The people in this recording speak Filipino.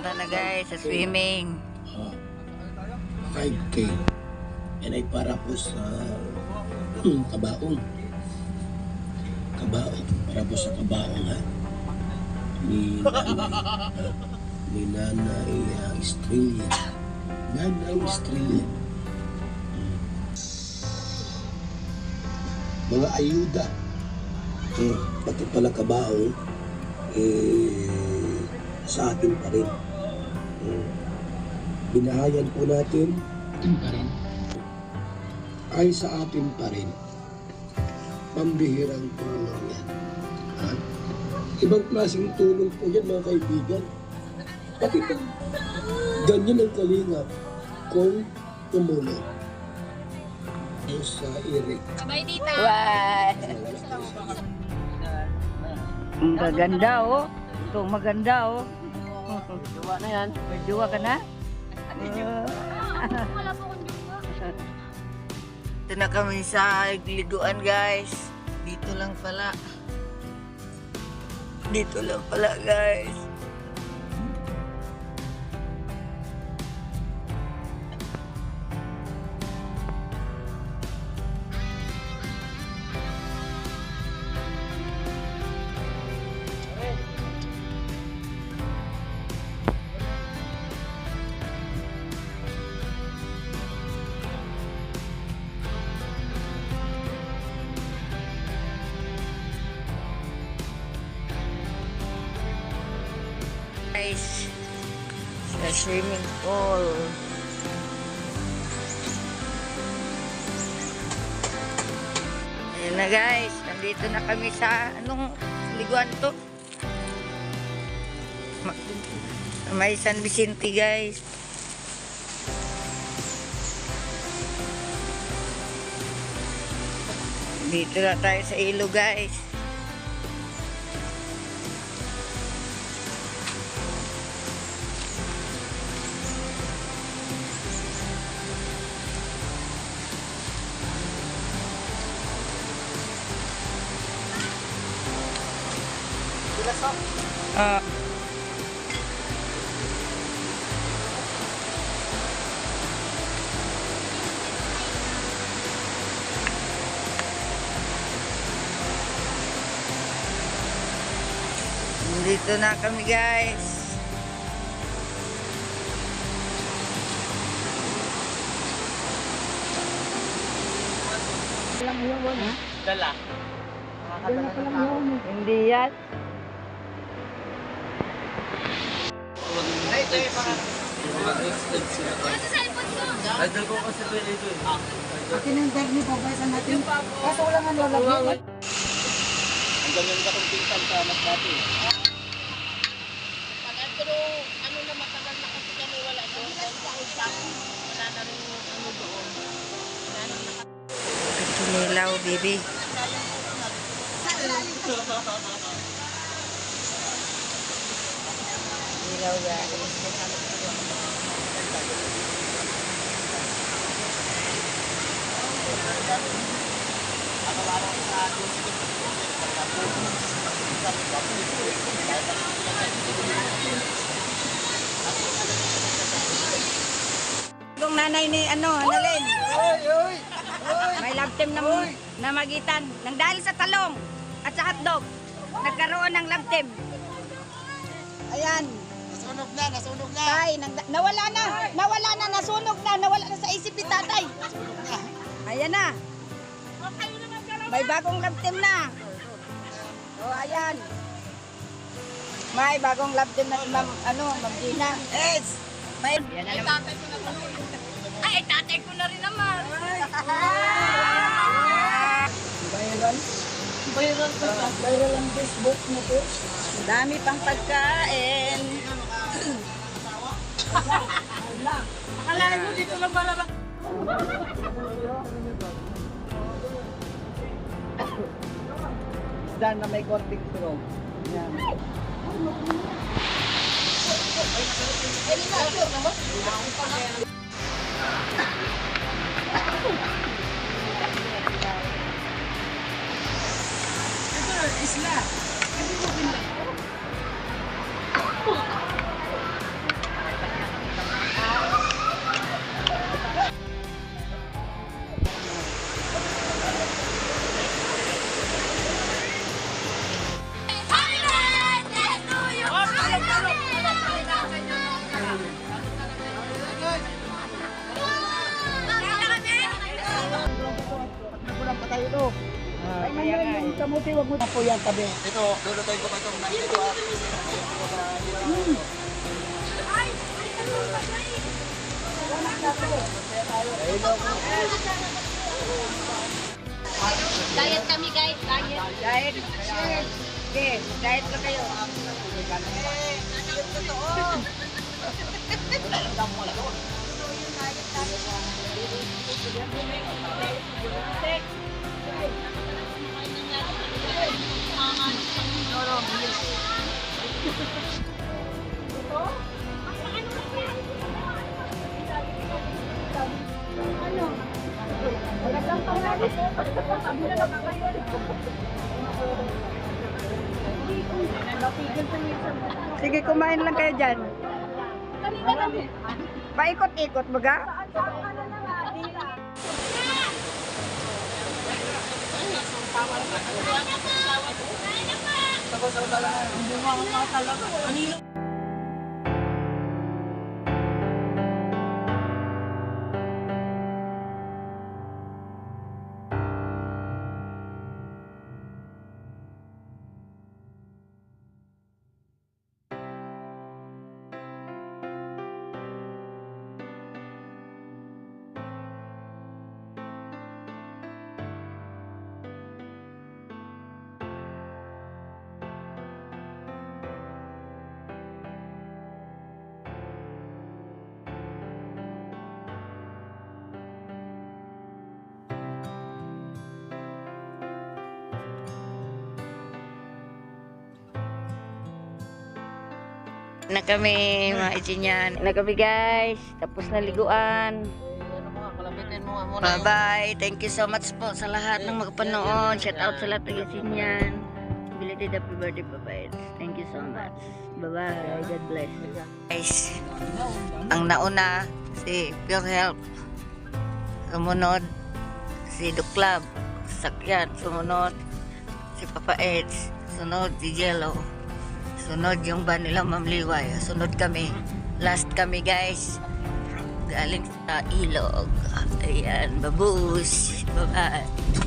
Punta na guys sa swimming. 5K. Yan ay para po sa kabaong. Kabaong. Para po sa kabaong ha. Ni Nanay Estrella. Nanay Estrella. Mga ayuda. Pati pala kabaong sa atin pa rin. Binahayan po natin pa rin. Ay sa atin pa rin. Pambihirang tulong yan. Ha? Ibang klaseng tulong po yan mga kaibigan. Pati pag ganyan ang kalingap kung tumulong. Sa Eric. Bye, tita. Bye! Ang gaganda oh. Ito maganda oh. Jowa na yan. May jowa ka na? Wala po akong jowa. Ito na kami sa liguan guys. Dito lang pala. Dito lang pala guys. Guys, sa swimming pool. Ayan na guys, nandito na kami sa anong liguan to? May San Vicente guys. Dito na tayo sa ilo guys. Ah. Dito na kami guys. Dala. Hindi yan. Idol ko kasi ito eh. Atin ang bag ni papayasan natin. Kaso wala nga lalagyan. Ang ganyan ka kung pinsan sa mas dati. Pero ano na matagal na kasi kami wala doon. Wala na rin ano doon. Wala na Kinilaw, baby. Kinilaw, guys. Kung nanay ni Annalyn. May love team na magitan. Nang dahil sa talong at sa hotdog, nagkaroon ng love team. Ayan. Nasunog na, nasunog na. Tay, nawala na, nasunog na, nawala na sa isip ni tatay. Ayan na. May bagong love team na. O, ayan. May bagong love team na si Ma'am Gina. Yes. May yan na naman. Ay, tatay ko na rin naman. Viral ang Facebook na to. Dami pang pagkain. Akalain mo dito lang pala ba? Dan na may konting tulong. Yan. Isla. Kaya nga eh. Kamuti, wag mo na po yan tabi. Ito, lulutuin ko pa itong nandito at Diet kami guys, diet. Diet. Okay, diet ka kayo. Sige, kumain lang kayo dyan. Paikot-ikot baga? Na kami, mga itinyan. Na kami guys. Tapos na liguan. Kalabitin mo muna. Bye-bye. Thank you so much po sa lahat ng magpanood. Shout out sa lahat ng itinyan. Belated happy birthday, bye-bye. Thank you so much. Bye-bye. God bless. Guys, ang nauna si Pure Health. Sumunod si Duklab. Sakyan. Sumunod si Papa Eds. Sunod si Jello. Sunod yung ban nila Ma'am Liway. Sunod kami. Last kami guys. Galing sa ilog. Ayan. Babush. Bye-bye.